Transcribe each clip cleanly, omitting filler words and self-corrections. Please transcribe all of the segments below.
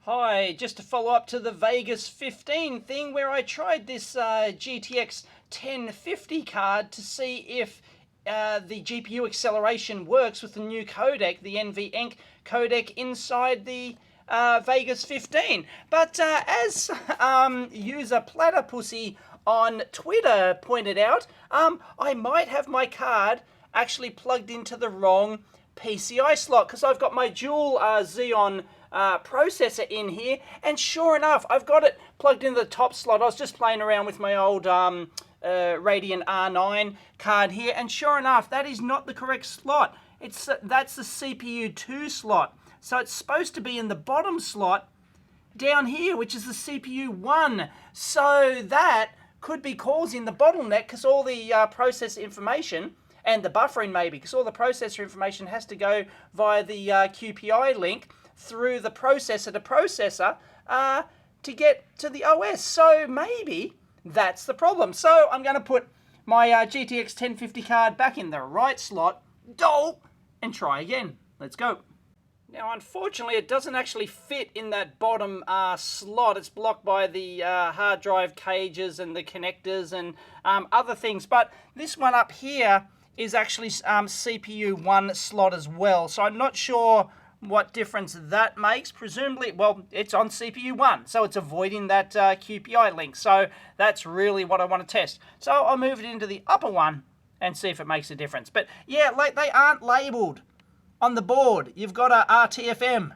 Hi, just to follow up to the Vegas 15 thing where I tried this GTX 1050 card to see if the GPU acceleration works with the new codec, the NVENC codec inside the Vegas 15. But as user Platypussy on Twitter pointed out, I might have my card actually plugged into the wrong PCI slot because I've got my dual Xeon processor in here, and sure enough, I've got it plugged into the top slot. I was just playing around with my old Radeon R9 card here, and sure enough, that is not the correct slot. That's the CPU 2 slot. So it's supposed to be in the bottom slot down here, which is the CPU 1. So that could be causing the bottleneck because all the processor information and the buffering maybe, because all the processor information has to go via the QPI link through the processor to processor to get to the OS. So maybe that's the problem. So I'm going to put my GTX 1050 card back in the right slot, and try again. Let's go. Now, unfortunately, it doesn't actually fit in that bottom slot. It's blocked by the hard drive cages and the connectors and other things. But this one up here is actually CPU 1 slot as well. So I'm not sure what difference that makes. Presumably, well, it's on CPU 1, so it's avoiding that QPI link. So that's really what I want to test. So I'll move it into the upper one and see if it makes a difference. But yeah, like they aren't labeled on the board. You've got a RTFM.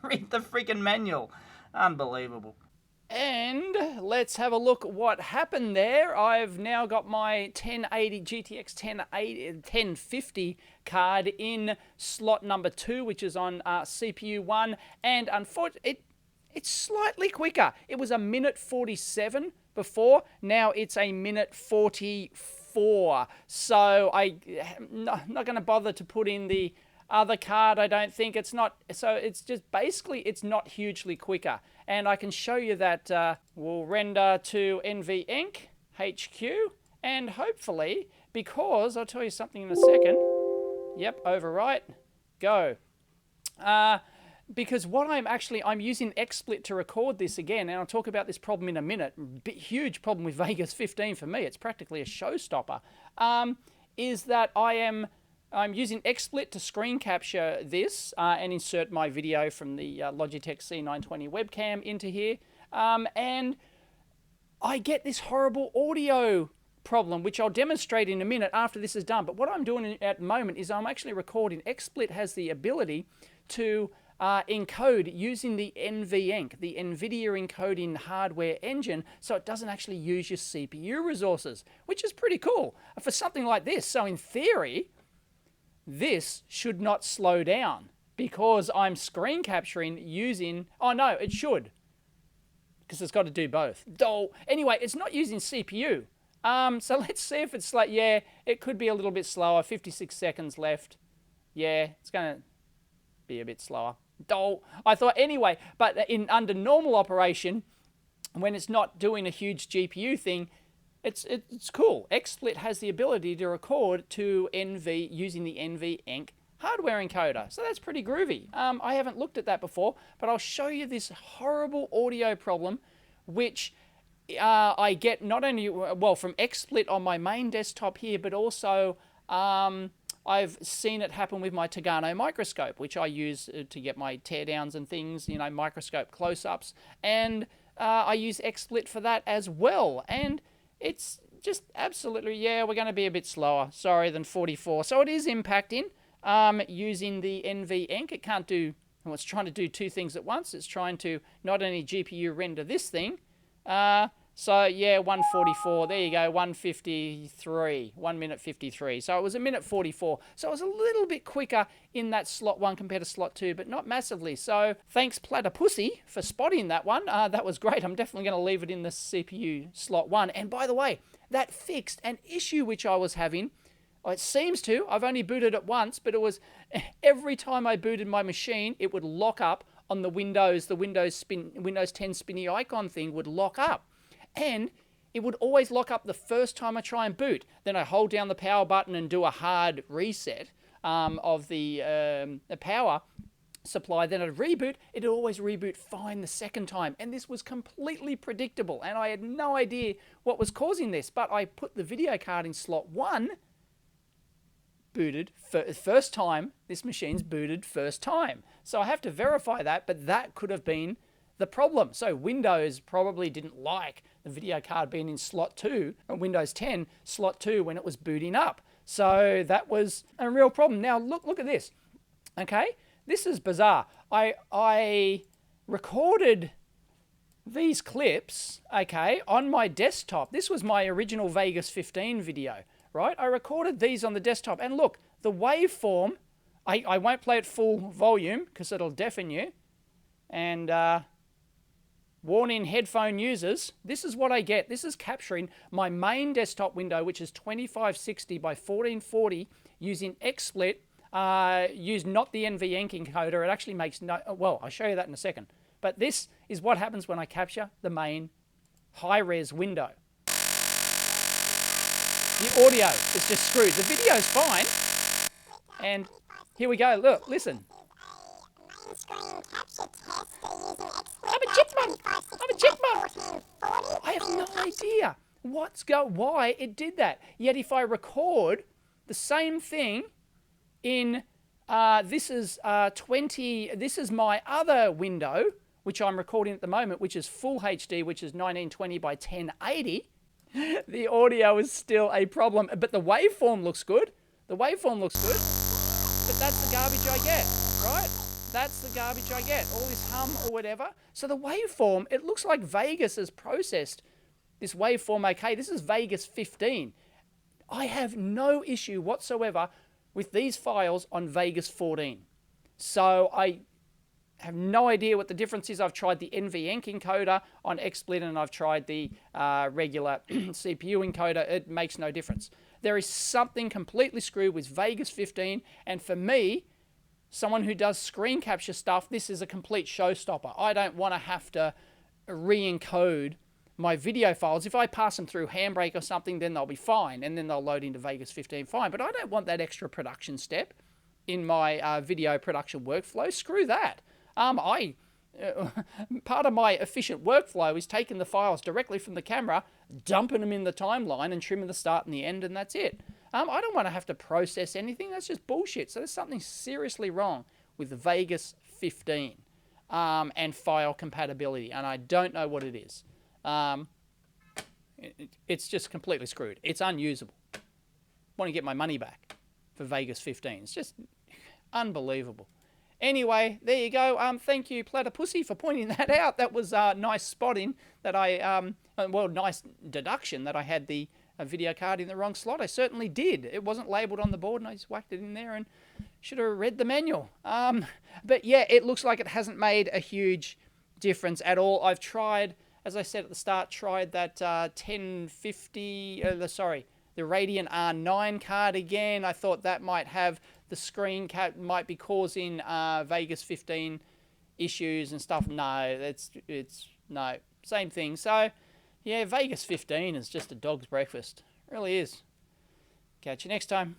Read the freaking manual. Unbelievable. And let's have a look what happened there. I've now got my 1080 GTX 1050 card in slot number 2, which is on CPU 1, and unfortunately it's slightly quicker. It was a minute 47 before, now it's a minute 44. So I'm not going to bother to put in the other card. I don't think it's not, so it's just basically it's not hugely quicker. And I can show you that we'll render to NVENC HQ, and hopefully, because I'll tell you something in a second. Yep, overwrite, go. Because what I'm using XSplit to record this again, and I'll talk about this problem in a minute. Huge problem with Vegas 15 for me. It's practically a showstopper. Is that I'm using XSplit to screen capture this and insert my video from the Logitech C920 webcam into here. And I get this horrible audio problem, which I'll demonstrate in a minute after this is done. But what I'm doing at the moment is I'm actually recording. XSplit has the ability to encode using the NVENC, the NVIDIA encoding hardware engine, so it doesn't actually use your CPU resources, which is pretty cool for something like this. So in theory, this should not slow down because I'm screen capturing using, oh no, it should, because it's got to do both. Anyway, it's not using CPU. So let's see if it's like, yeah, it could be a little bit slower, 56 seconds left. Yeah, it's going to be a bit slower. I thought anyway, but under normal operation, when it's not doing a huge GPU thing, it's cool. XSplit has the ability to record to NV using the NVENC hardware encoder. So that's pretty groovy. I haven't looked at that before, but I'll show you this horrible audio problem, which I get not only, well, from XSplit on my main desktop here, but also I've seen it happen with my Tagano microscope, which I use to get my teardowns and things, you know, microscope close-ups. And I use XSplit for that as well. And it's just absolutely, yeah, we're going to be a bit slower, sorry, than 44. So it is impacting using the NVENC. It can't do, well, it's trying to do two things at once. It's trying to not only GPU render this thing, so yeah, 144, there you go, 153, 1 minute 53. So it was a minute 44. So it was a little bit quicker in that slot 1 compared to slot 2, but not massively. So thanks Platypussy for spotting that one. That was great. I'm definitely going to leave it in the CPU slot 1. And by the way, that fixed an issue which I was having. It seems to. I've only booted it once, but it was every time I booted my machine, it would lock up on the Windows 10 spinny icon thing would lock up. And it would always lock up the first time I try and boot. Then I hold down the power button and do a hard reset of the power, supply, then I'd reboot, it'd always reboot fine the second time. And this was completely predictable. And I had no idea what was causing this. But I put the video card in slot 1, booted first time. This machine's booted first time. So I have to verify that, but that could have been the problem. So Windows probably didn't like the video card being in slot 2, or Windows 10 slot 2 when it was booting up. So that was a real problem. Now look at this. Okay, this is bizarre. I recorded these clips, okay, on my desktop. This was my original Vegas 15 video, right? I recorded these on the desktop, and look, the waveform, I won't play it full volume because it'll deafen you. And warning headphone users, this is what I get. This is capturing my main desktop window, which is 2560 by 1440 using XSplit. Use not the NVENC encoder. It actually makes no, well, I'll show you that in a second. But this is what happens when I capture the main high-res window. The audio is just screwed. The video's fine. And here we go. Look, listen. I'm a chipmunk. I'm a chipmunk. I have no idea why it did that. Yet if I record the same thing in this is my other window, which I'm recording at the moment, which is full HD, which is 1920 by 1080. The audio is still a problem, but the waveform looks good. The waveform looks good, but that's the garbage I get, right? That's the garbage I get, all this hum or whatever. So the waveform, it looks like Vegas has processed this waveform okay. This is Vegas 15. I have no issue whatsoever with these files on Vegas 14. So I have no idea what the difference is. I've tried the NVENC encoder on XSplit and I've tried the regular CPU encoder. It makes no difference. There is something completely screwed with Vegas 15, and for me, someone who does screen capture stuff, this is a complete showstopper. I don't want to have to re-encode my video files. If I pass them through Handbrake or something, then they'll be fine, and then they'll load into Vegas 15 fine. But I don't want that extra production step in my video production workflow. Screw that. Part of my efficient workflow is taking the files directly from the camera, dumping them in the timeline, and trimming the start and the end, and that's it. I don't want to have to process anything. That's just bullshit. So there's something seriously wrong with the Vegas 15 and file compatibility, and I don't know what it is. It's just completely screwed. It's unusable. I want to get my money back for Vegas 15. It's just unbelievable. Anyway, there you go. Thank you, Platypussy, for pointing that out. That was nice spotting that nice deduction that I had the video card in the wrong slot. I certainly did. It wasn't labeled on the board, and I just whacked it in there and should have read the manual. But yeah, it looks like it hasn't made a huge difference at all. I've tried, as I said at the start, tried that 1050, the Radeon R9 card again. I thought that might have the screen cap, might be causing Vegas 15 issues and stuff. No, it's no, same thing. So yeah, Vegas 15 is just a dog's breakfast. It really is. Catch you next time.